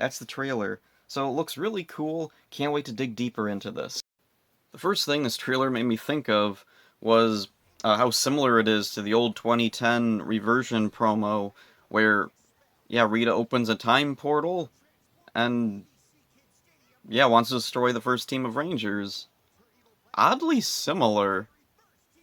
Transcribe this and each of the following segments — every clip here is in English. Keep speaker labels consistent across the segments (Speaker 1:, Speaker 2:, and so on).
Speaker 1: That's the trailer. So it looks really cool. Can't wait to dig deeper into this. The first thing this trailer made me think of was how similar it is to the old 2010 Reversion promo, where, yeah, Rita opens a time portal and, yeah, wants to destroy the first team of Rangers. Oddly similar.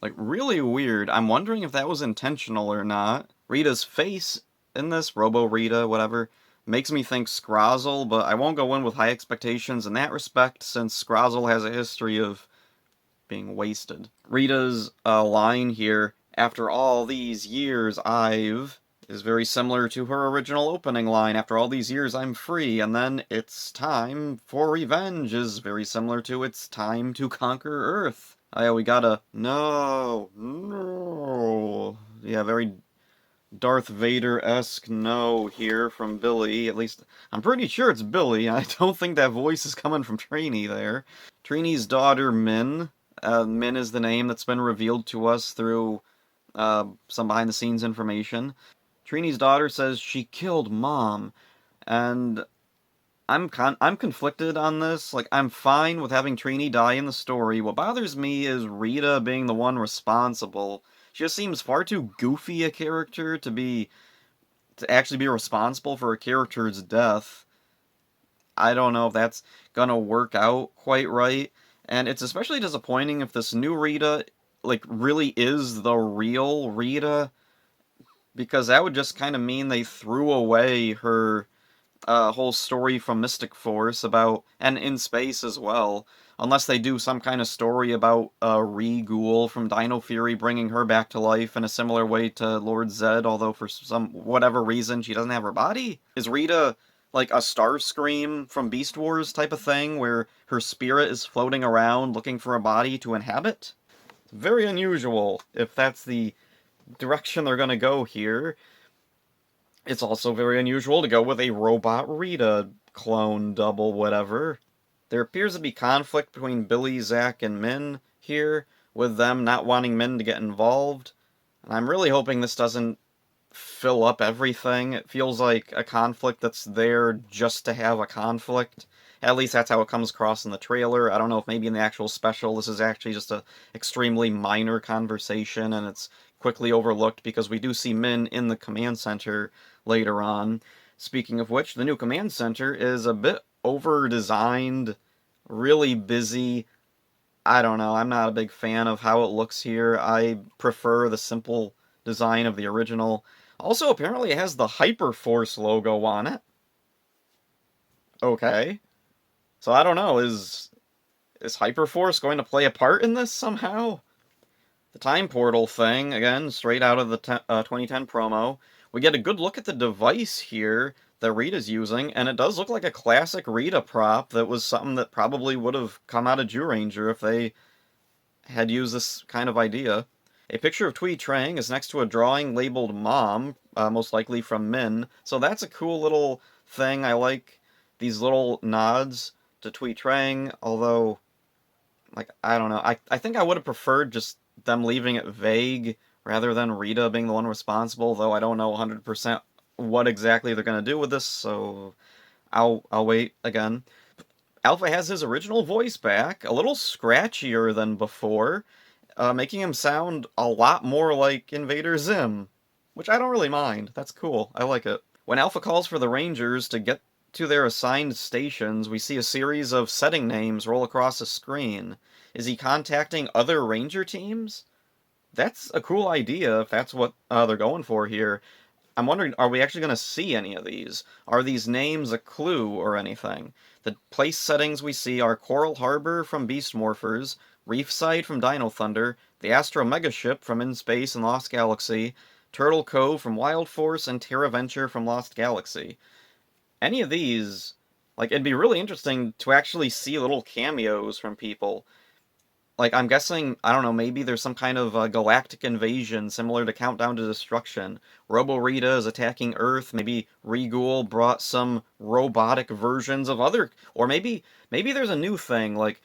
Speaker 1: Like, really weird. I'm wondering if that was intentional or not. Rita's face in this, Robo Rita, whatever, makes me think Scrozzle, but I won't go in with high expectations in that respect, since Scrozzle has a history of being wasted. Rita's line here, after all these years I've, is very similar to her original opening line, after all these years I'm free, and then it's time for revenge is very similar to it's time to conquer Earth. Oh yeah, we got a no, no. Yeah, very Darth Vader-esque no here from Billy. At least, I'm pretty sure it's Billy. I don't think that voice is coming from Trini there. Trini's daughter, Min. Min is the name that's been revealed to us through some behind-the-scenes information. Trini's daughter says she killed Mom, and I'm conflicted on this. Like, I'm fine with having Trini die in the story. What bothers me is Rita being the one responsible. She just seems far too goofy a character to actually be responsible for a character's death. I don't know if that's gonna work out quite right. And it's especially disappointing if this new Rita, like, really is the real Rita, because that would just kind of mean they threw away her whole story from Mystic Force about, and in space as well, unless they do some kind of story about Re-Ghoul from Dino Fury bringing her back to life in a similar way to Lord Zed, although for some whatever reason she doesn't have her body. Is Rita like a Starscream from Beast Wars type of thing, where her spirit is floating around looking for a body to inhabit? It's very unusual if that's the direction they're gonna go here. It's also very unusual to go with a robot Rita clone double whatever. There appears to be conflict between Billy, Zack, and Min here, with them not wanting Min to get involved. And I'm really hoping this doesn't fill up everything. It feels like a conflict that's there just to have a conflict. At least that's how it comes across in the trailer. I don't know if maybe in the actual special this is actually just a extremely minor conversation and it's quickly overlooked because we do see Min in the command center later on. Speaking of which, the new command center is a bit over-designed, really busy. I don't know, I'm not a big fan of how it looks here. I prefer the simple design of the original. Also, apparently it has the Hyperforce logo on it. Okay. So I don't know, is Hyperforce going to play a part in this somehow? The time portal thing, again, straight out of the 2010 promo. We get a good look at the device here that Rita's using, and it does look like a classic Rita prop that was something that probably would have come out of Ranger if they had used this kind of idea. A picture of Twee Trang is next to a drawing labeled Mom, most likely from Min, so that's a cool little thing. I like these little nods to Twee Trang, although, like, I don't know. I think I would have preferred just them leaving it vague rather than Rita being the one responsible, though I don't know 100% what exactly they're going to do with this, so I'll wait again. Alpha has his original voice back, a little scratchier than before, making him sound a lot more like Invader Zim, which I don't really mind. That's cool. I like it. When Alpha calls for the Rangers to get to their assigned stations, we see a series of setting names roll across the screen. Is he contacting other Ranger teams? That's a cool idea if that's what they're going for here. I'm wondering, are we actually going to see any of these? Are these names a clue or anything? The place settings we see are Coral Harbor from Beast Morphers, Reefside from Dino Thunder, the Astro Megaship from In Space and Lost Galaxy, Turtle Cove from Wild Force, and Terra Venture from Lost Galaxy. Any of these, like, it'd be really interesting to actually see little cameos from people. Like, I'm guessing, I don't know, maybe there's some kind of galactic invasion similar to Countdown to Destruction. Robo-Rita is attacking Earth, maybe Re-Ghoul brought some robotic versions of other... Or maybe there's a new thing, like,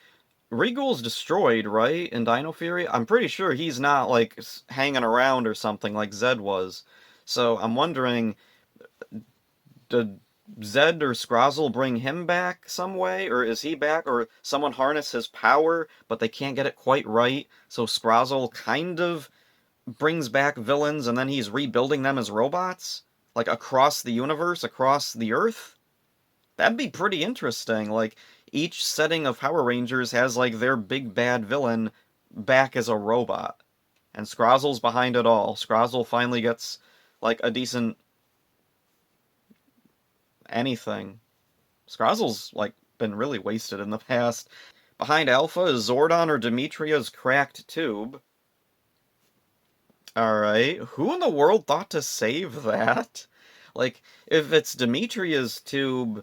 Speaker 1: Re-Ghoul's destroyed, right, in Dino Fury? I'm pretty sure he's not, like, hanging around or something like Zed was. So I'm wondering, did Zed or Scrozzle bring him back some way, or is he back, or someone harness his power, but they can't get it quite right, so Scrozzle kind of brings back villains and then he's rebuilding them as robots? Like across the universe, across the Earth? That'd be pretty interesting. Like, each setting of Power Rangers has, like, their big bad villain back as a robot. And Scrozzle's behind it all. Scrozzle finally gets, like, a decent anything. Scrozzle's, like, been really wasted in the past. Behind Alpha is Zordon or Demetria's cracked tube. Alright, who in the world thought to save that? Like, if it's Demetria's tube,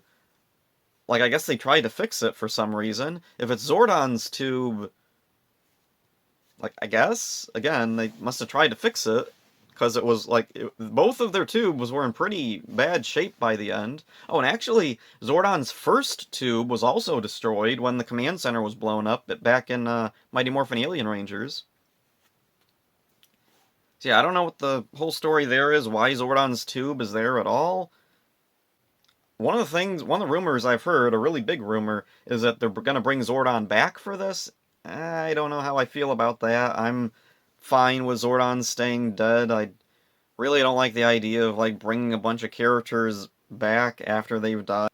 Speaker 1: like, I guess they tried to fix it for some reason. If it's Zordon's tube, like, I guess, again, they must have tried to fix it, because it was, like, both of their tubes were in pretty bad shape by the end. Oh, and actually, Zordon's first tube was also destroyed when the command center was blown up back in Mighty Morphin Alien Rangers. So yeah, I don't know what the whole story there is, why Zordon's tube is there at all. One of the rumors I've heard, a really big rumor, is that they're gonna bring Zordon back for this. I don't know how I feel about that. I'm fine with Zordon staying dead. I really don't like the idea of, like, bringing a bunch of characters back after they've died.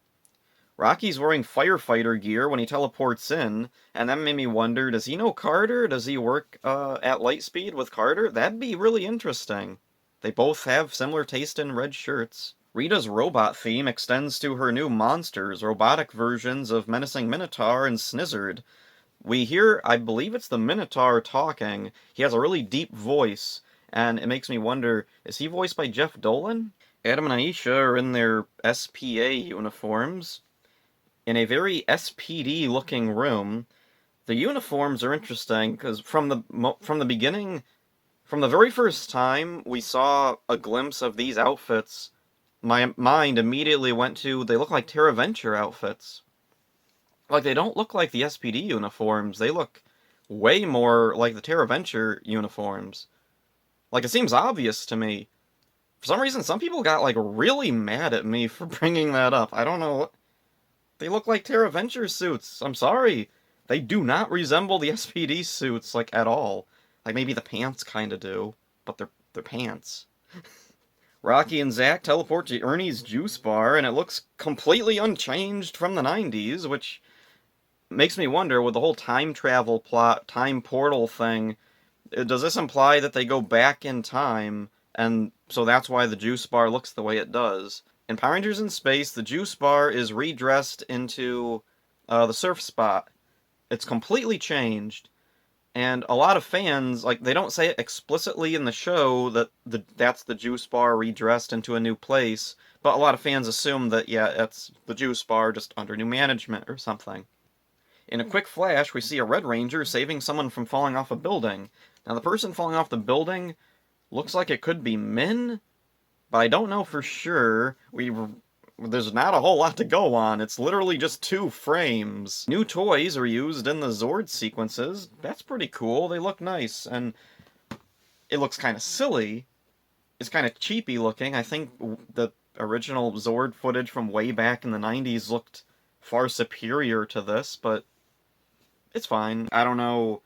Speaker 1: Rocky's wearing firefighter gear when he teleports in, and that made me wonder, does he know Carter? Does he work at Lightspeed with Carter? That'd be really interesting. They both have similar taste in red shirts. Rita's robot theme extends to her new monsters, robotic versions of Menacing Minotaur and Snizzard. We hear, I believe it's the Minotaur talking. He has a really deep voice, and it makes me wonder, is he voiced by Jeff Dolan? Adam and Aisha are in their SPA uniforms, in a very SPD looking room. The uniforms are interesting because from the beginning, from the very first time we saw a glimpse of these outfits, my mind immediately went to, they look like Terra Venture outfits. Like, they don't look like the SPD uniforms. They look way more like the Terra Venture uniforms. Like, it seems obvious to me. For some reason, some people got, like, really mad at me for bringing that up. I don't know. They look like Terra Venture suits. I'm sorry. They do not resemble the SPD suits, like, at all. Like, maybe the pants kind of do, but they're pants. Rocky and Zack teleport to Ernie's juice bar, and it looks completely unchanged from the 90s, which makes me wonder, with the whole time travel plot, time portal thing, does this imply that they go back in time, and so that's why the juice bar looks the way it does? In Power Rangers in Space, the juice bar is redressed into the surf spot. It's completely changed, and a lot of fans, like, they don't say it explicitly in the show that that's the juice bar redressed into a new place, but a lot of fans assume that, yeah, it's the juice bar just under new management or something. In a quick flash, we see a Red Ranger saving someone from falling off a building. Now, the person falling off the building looks like it could be Min, but I don't know for sure. There's not a whole lot to go on. It's literally just 2 frames. New toys are used in the Zord sequences. That's pretty cool. They look nice, and it looks kind of silly. It's kind of cheapy looking. I think the original Zord footage from way back in the 90s looked far superior to this, but it's fine. I don't know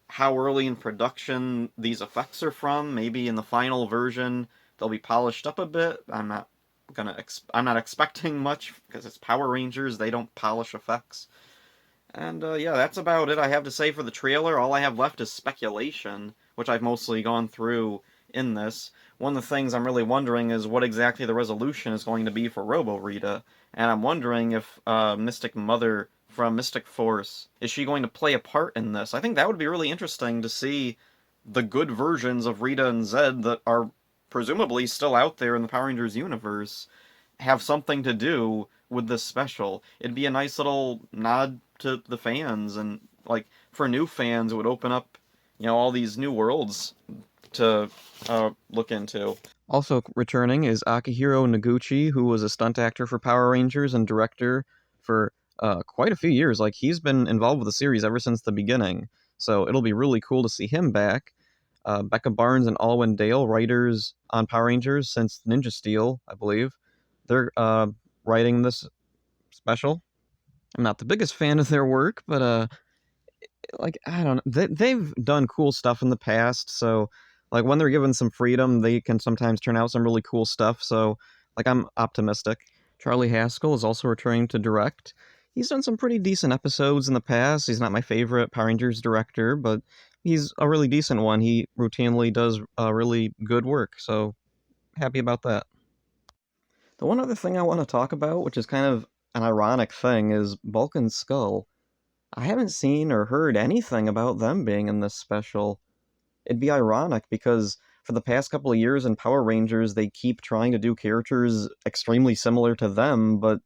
Speaker 1: how early in production these effects are from. Maybe in the final version they'll be polished up a bit. I'm not expecting much because it's Power Rangers. They don't polish effects. And yeah, that's about it I have to say for the trailer. All I have left is speculation, which I've mostly gone through in this. One of the things I'm really wondering is what exactly the resolution is going to be for Robo Rita, and I'm wondering if Mystic Mother from Mystic Force, is she going to play a part in this? I think that would be really interesting to see the good versions of Rita and Zed that are presumably still out there in the Power Rangers universe have something to do with this special. It'd be a nice little nod to the fans, and, like, for new fans, it would open up, all these new worlds to look into. Also returning is Akihiro Noguchi, who was a stunt actor for Power Rangers and director for quite a few years. Like, he's been involved with the series ever since the beginning, so it'll be really cool to see him back. Becca Barnes and Alwyn Dale, writers on Power Rangers since Ninja Steel, I believe. They're
Speaker 2: writing this special. I'm not the biggest fan of their work, but like I don't know, they've done cool stuff in the past. So like when they're given some freedom, they can sometimes turn out some really cool stuff. So like I'm optimistic. Charlie Haskell is also returning to direct. He's done some pretty decent episodes in the past. He's not my favorite Power Rangers director, but he's a really decent one. He routinely does really good work. So happy about that. The one other thing I want to talk about, which is kind of an ironic thing, is Bulk and Skull. I haven't seen or heard anything about them being in this special. It'd be ironic because for the past couple of years in Power Rangers, they keep trying to do characters extremely similar to them, but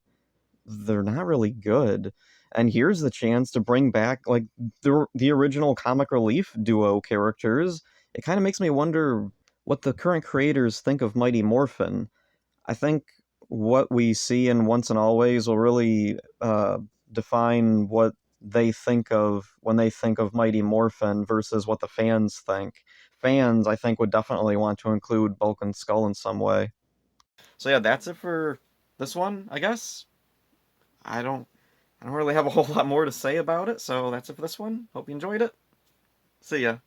Speaker 2: they're not really good. And here's the chance to bring back like the original comic relief duo characters. It kind of makes me wonder what the current creators think of Mighty Morphin. I think what we see in Once and Always will really define what they think of when they think of Mighty Morphin versus what the fans think. Fans, I think, would definitely want to include Bulk and Skull in some way.
Speaker 1: So yeah, that's it for this one, I guess. I don't I don't really have a whole lot more to say about it, so that's it for this one. Hope you enjoyed it. See ya.